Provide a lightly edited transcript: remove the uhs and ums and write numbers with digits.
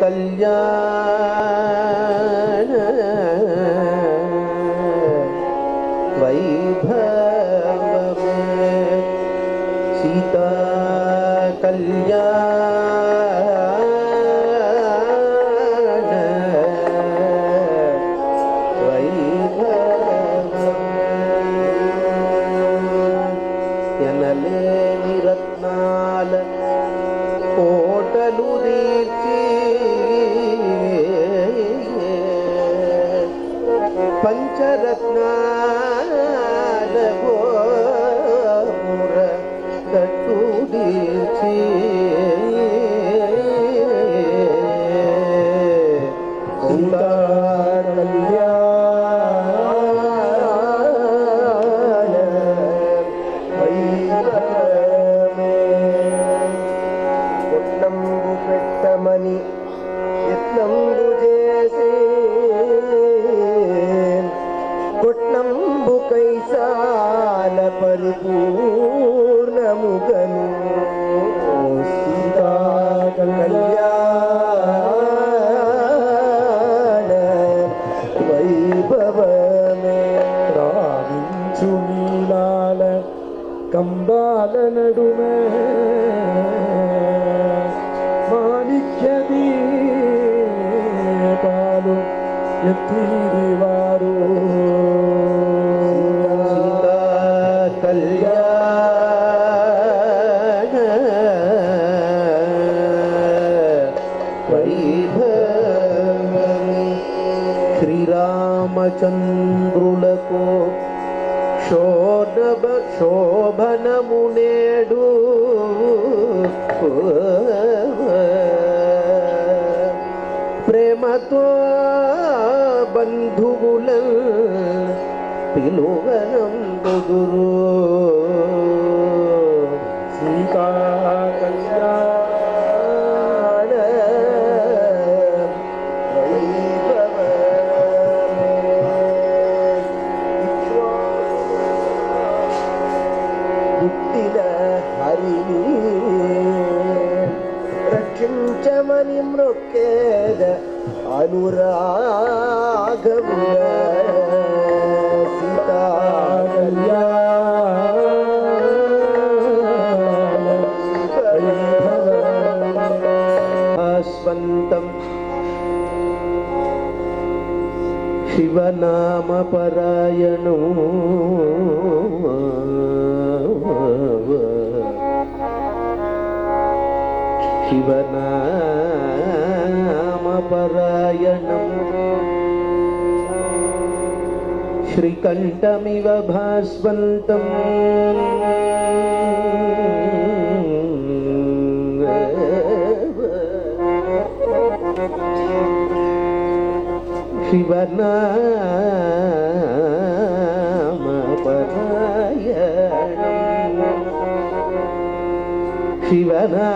कल्याण वैभव में सीता कल्याण वैभव यनलेनि रत्नाल कोटलु दीर्ची पंचरत्नाल गोपुर कट्टु दीर्ची सीता कल्याण पुट्टंबु पेट्टमनि यत्नंबु చేసి పుట్నంబు కైసాల పరిపూర్ణముగను సీతా కళ్యాణ వైభవమే రావించు నీలాల కంబాల నడుమే మాణిక్య దీపాలు ఎత్తిరివారు సీతా కళ్యాణ వైభవమే శ్రీరామచంద్రులకు శోభనమునేడు ప్రేమతో బంధువుల పిలువనందురు సీతా కళ్యాణ పుట్టిన హరిని రక్షించమని మ్రొక్కేద అనురాగముల సీతా స్వంతం శివనామ పరాయణో శివనామపరాయణం శ్రీకంఠమివ భాస్వంతం శివనామపరాయణం శివనా